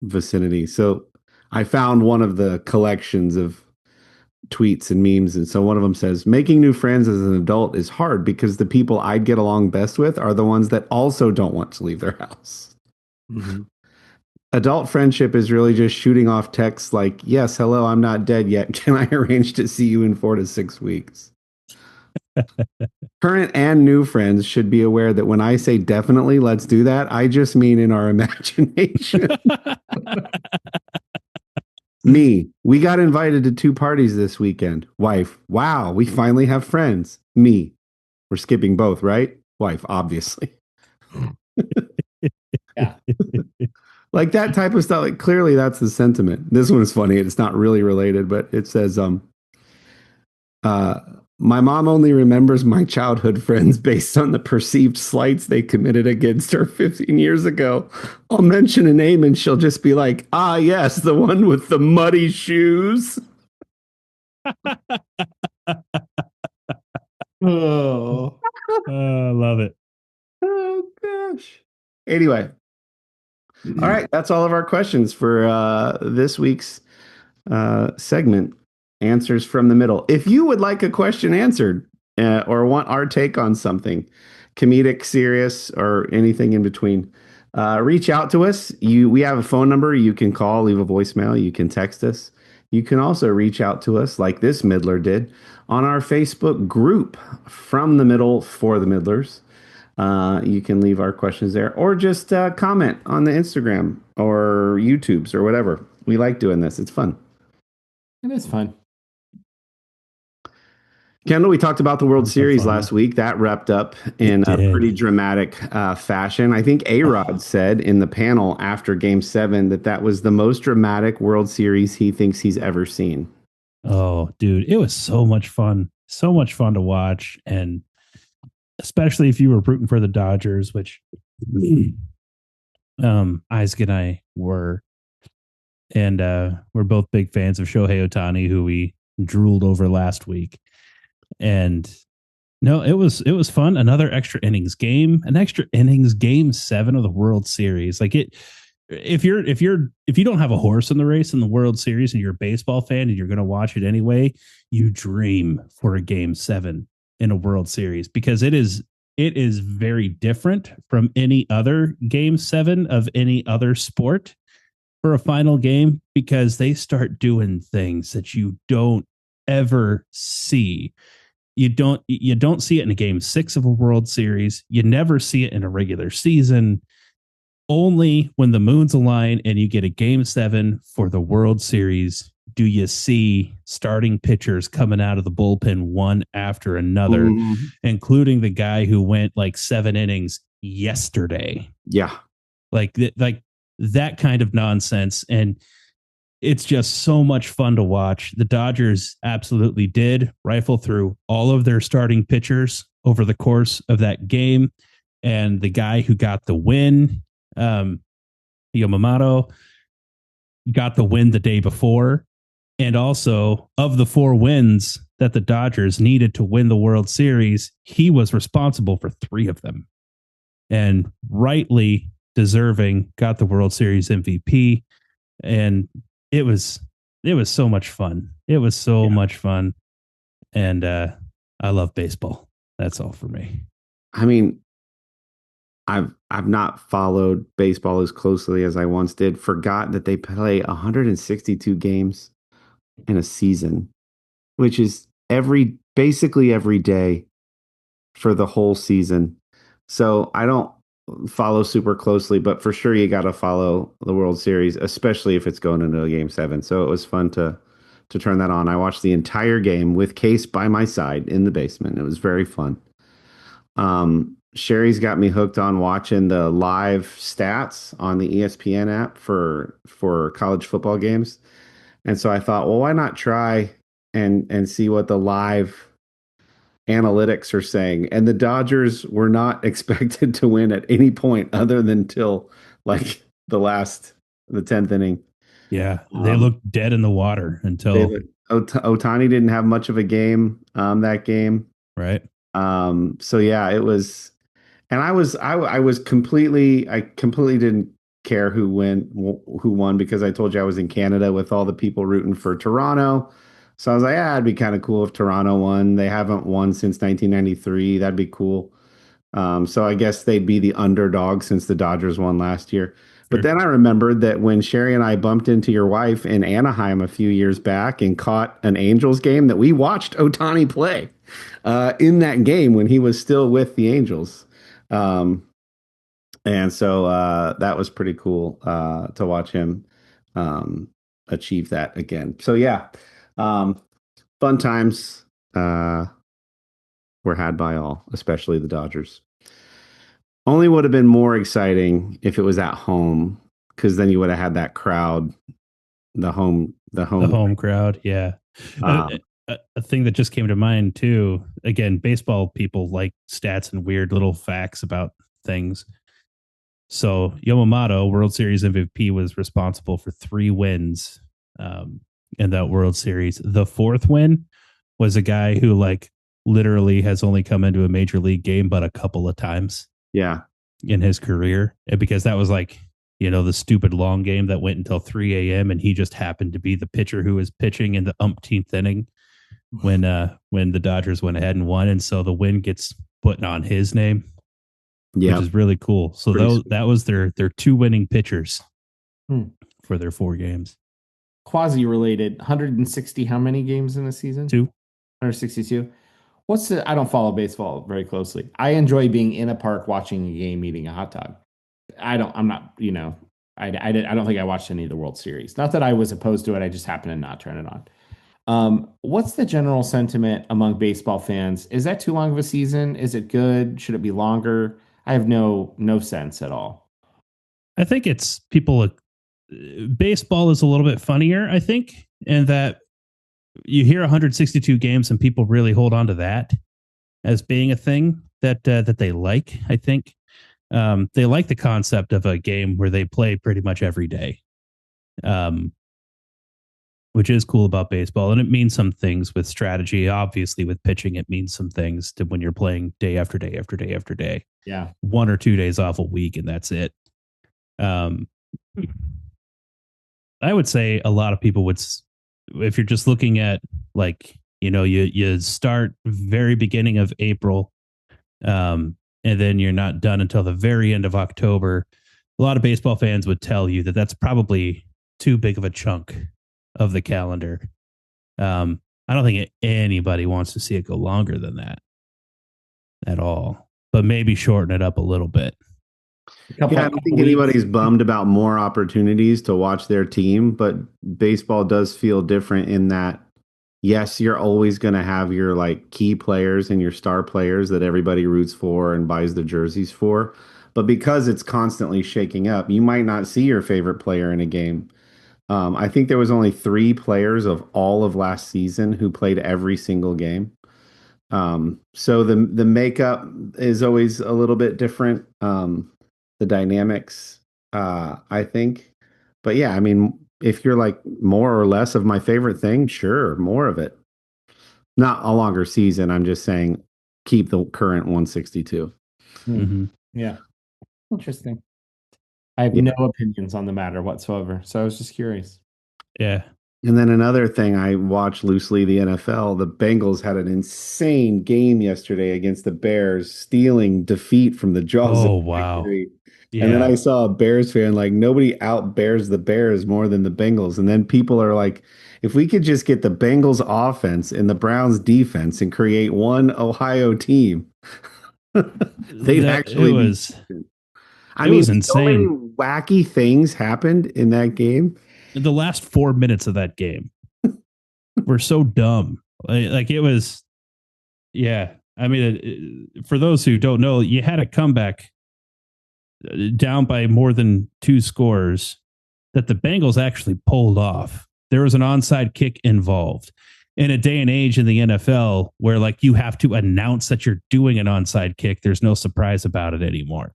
vicinity. So I found one of the collections of tweets and memes, and so one of them says, "Making new friends as an adult is hard because the people I'd get along best with are the ones that also don't want to leave their house." Mhm. Adult friendship is really just shooting off texts like, "Yes, hello, I'm not dead yet. Can I arrange to see you in 4 to 6 weeks?" Current and new friends should be aware that when I say definitely let's do that, I just mean in our imagination. Me, we got invited to 2 parties this weekend. Wife, wow, we finally have friends. Me, we're skipping both, right? Wife, obviously. Yeah. Like that type of stuff. Like clearly that's the sentiment. This one is funny. It's not really related, but it says, uh, my mom only remembers my childhood friends based on the perceived slights they committed against her 15 years ago. I'll mention a name and she'll just be like, "Ah, yes, the one with the muddy shoes." Oh. I love it. Oh, gosh. Anyway, all right. That's all of our questions for this week's segment, Answers from the Middle. If you would like a question answered or want our take on something, comedic, serious, or anything in between, reach out to us. We have a phone number you can call, leave a voicemail. You can text us. You can also reach out to us like this Middler did on our Facebook group, From the Middle for the Middlers. You can leave our questions there or just comment on the Instagram or YouTubes or whatever. We like doing this. It's fun. It is fun. Kendall, we talked about the World Sounds so Series fun. last week. That wrapped up in a did. pretty dramatic fashion. I think A-Rod said in the panel after Game 7 that that was the most dramatic World Series he thinks he's ever seen. Oh, dude, it was so much fun. So much fun to watch. And especially if you were rooting for the Dodgers, which Isaac and I were. And we're both big fans of Shohei Ohtani, who we drooled over last week. And no, it was fun. Another extra innings game, Game 7 of the World Series. Like it, if you don't have a horse in the race in the World Series and you're a baseball fan and you're going to watch it anyway, you dream for a Game 7 in a World Series because it is very different from any other Game 7 of any other sport for a final game because they start doing things that you don't ever see. You don't see it in a Game 6 of a World Series. You never see it in a regular season. Only when the moons align and you get a Game 7 for the World Series do you see starting pitchers coming out of the bullpen one after another, including the guy who went like 7 innings yesterday. Yeah. Like that kind of nonsense. And it's just so much fun to watch. The Dodgers absolutely did rifle through all of their starting pitchers over the course of that game. And the guy who got the win, Yamamoto, got the win the day before. And also, of the 4 wins that the Dodgers needed to win the World Series, he was responsible for 3 of them. And rightly deserving, got the World Series MVP. And it was so much fun. It was so much fun. And I love baseball. That's all for me. I mean, I've not followed baseball as closely as I once did. Forgot that they play 162 games in a season, which is basically every day for the whole season. So I don't follow super closely, but for sure you got to follow the World Series, especially if it's going into a Game 7. So it was fun to turn that on. I watched the entire game with Case by my side in the basement. It was very fun. Sherry's got me hooked on watching the live stats on the ESPN app for college football games. And so I thought, well, why not try and see what the live analytics are saying? And the Dodgers were not expected to win at any point other than till like the 10th inning. Yeah, they Um, looked dead in the water they until Otani didn't have much of a game that game. right. So yeah, it was, and I completely didn't care who won because I told you I was in Canada with all the people rooting for Toronto. So I was like, yeah, it'd be kind of cool if Toronto won. They haven't won since 1993. That'd be cool. So I guess they'd be the underdog since the Dodgers won last year. But Sure. then I remembered that when Sherry and I bumped into your wife in Anaheim a few years back and caught an Angels game, that we watched Otani play in that game when he was still with the Angels. Um, and so that was pretty cool to watch him achieve that again. So yeah, um, fun times were had by all, especially the Dodgers. Only would have been more exciting if it was at home, because then you would have had that crowd, the The home. home crowd. Yeah. Uh, Um, a thing that just came to mind too. Again, baseball people like stats and weird little facts about things. So Yamamoto, World Series MVP, was responsible for 3 wins in that World Series. The 4th win was a guy who like literally has only come into a major league game but a couple of times yeah, in his career. And because that was like, the stupid long game that went until 3 a.m. and he just happened to be the pitcher who was pitching in the umpteenth inning when the Dodgers went ahead and won. And so the win gets put on his name, yeah. which is really cool. So Pretty sweet. that was their 2 winning pitchers Hmm. for their 4 games. Quasi related, 160 how many games in a season? 2. 162. I don't follow baseball very closely. I enjoy being in a park watching a game, eating a hot dog. I'm not, I don't think I watched any of the World Series. Not that I was opposed to it. I just happened to not turn it on. What's the general sentiment among baseball fans? Is that too long of a season? Is it good? Should it be longer? I have no sense at all. I think it's people. Baseball is a little bit funnier, I think, in that you hear 162 games and people really hold on to that as being a thing that they like. I think they like the concept of a game where they play pretty much every day, which is cool about baseball. And it means some things with strategy. Obviously, with pitching, it means some things to when you're playing day after day after day after day. Yeah. 1 or 2 days off a week, and that's it. I would say a lot of people would, if you're just looking at like, you start very beginning of April, and then you're not done until the very end of October. A lot of baseball fans would tell you that that's probably too big of a chunk of the calendar. I don't think anybody wants to see it go longer than that at all, but maybe shorten it up a little bit. Yeah, I don't think anybody's bummed about more opportunities to watch their team, but baseball does feel different in that, yes, you're always going to have your like key players and your star players that everybody roots for and buys the jerseys for. But because it's constantly shaking up, you might not see your favorite player in a game. I think there was only 3 players of all of last season who played every single game. So the makeup is always a little bit different. The dynamics, I think. But yeah, I mean, if you're like more or less of my favorite thing, sure, more of it. Not a longer season. I'm just saying keep the current 162. Mm-hmm. Yeah. Interesting. I have Yeah. no opinions on the matter whatsoever. So I was just curious. Yeah. And then another thing, I watch loosely the NFL. The Bengals had an insane game yesterday against the Bears, stealing defeat from the jaws Oh, of wow. victory. Yeah. And then I saw a Bears fan like, nobody out bears the Bears more than the Bengals. And then people are like, if we could just get the Bengals offense and the Browns defense and create one Ohio team, they'd actually it was, I it mean, was so many insane. wacky things happened in that game. The last 4 minutes of that game were so dumb. Like it was, yeah. I mean, for those who don't know, you had a comeback down by more than 2 scores that the Bengals actually pulled off. There was an onside kick involved. In a day and age in the NFL where like you have to announce that you're doing an onside kick, there's no surprise about it anymore.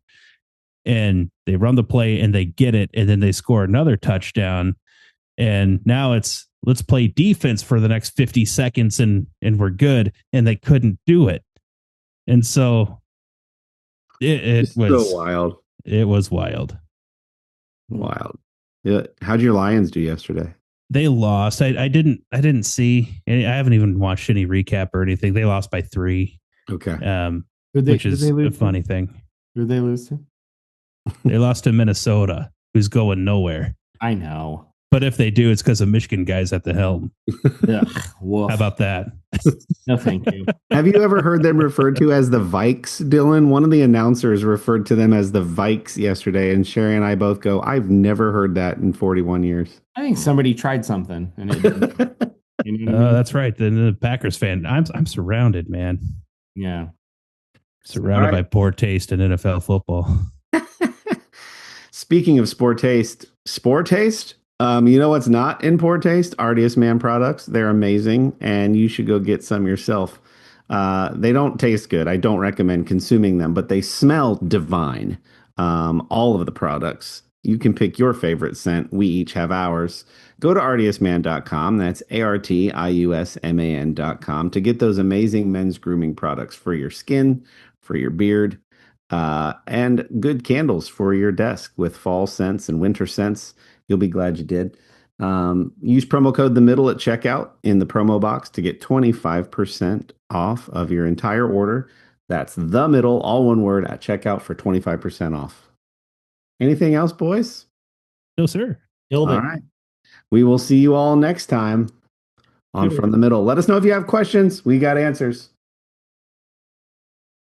And they run the play and they get it, and then they score another touchdown. And now it's let's play defense for the next 50 seconds and we're good. And they couldn't do it. And so it was so wild. It was wild. Wild. Yeah. How'd your Lions do yesterday? They lost. I didn't see any, I haven't even watched any recap or anything. They lost by 3. Okay. Which is a funny thing. Who did they lose to? They lost to Minnesota, who's going nowhere. I know. But if they do, it's because of Michigan guys at the helm. Yeah. How about that? No, thank you. Have you ever heard them referred to as the Vikes, Dylan? One of the announcers referred to them as the Vikes yesterday, and Sherry and I both go, I've never heard that in 41 years. I think somebody tried something and it didn't. You know what I mean? That's right. The Packers fan. I'm surrounded, man. Yeah. Surrounded by poor taste in NFL football. Speaking of sport taste, you know what's not in poor taste? Artiest Man products. They're amazing, and you should go get some yourself. They don't taste good. I don't recommend consuming them, but they smell divine. All of the products. You can pick your favorite scent. We each have ours. Go to artiustman.com. That's ARTIUSMAN.com to get those amazing men's grooming products for your skin, for your beard, and good candles for your desk with fall scents and winter scents. You'll be glad you did. Use promo code The Middle at checkout in the promo box to get 25% off of your entire order. That's The Middle, all one word, at checkout for 25% off. Anything else, boys? No, sir. All right. We will see you all next time on From the Middle. Let us know if you have questions. We got answers.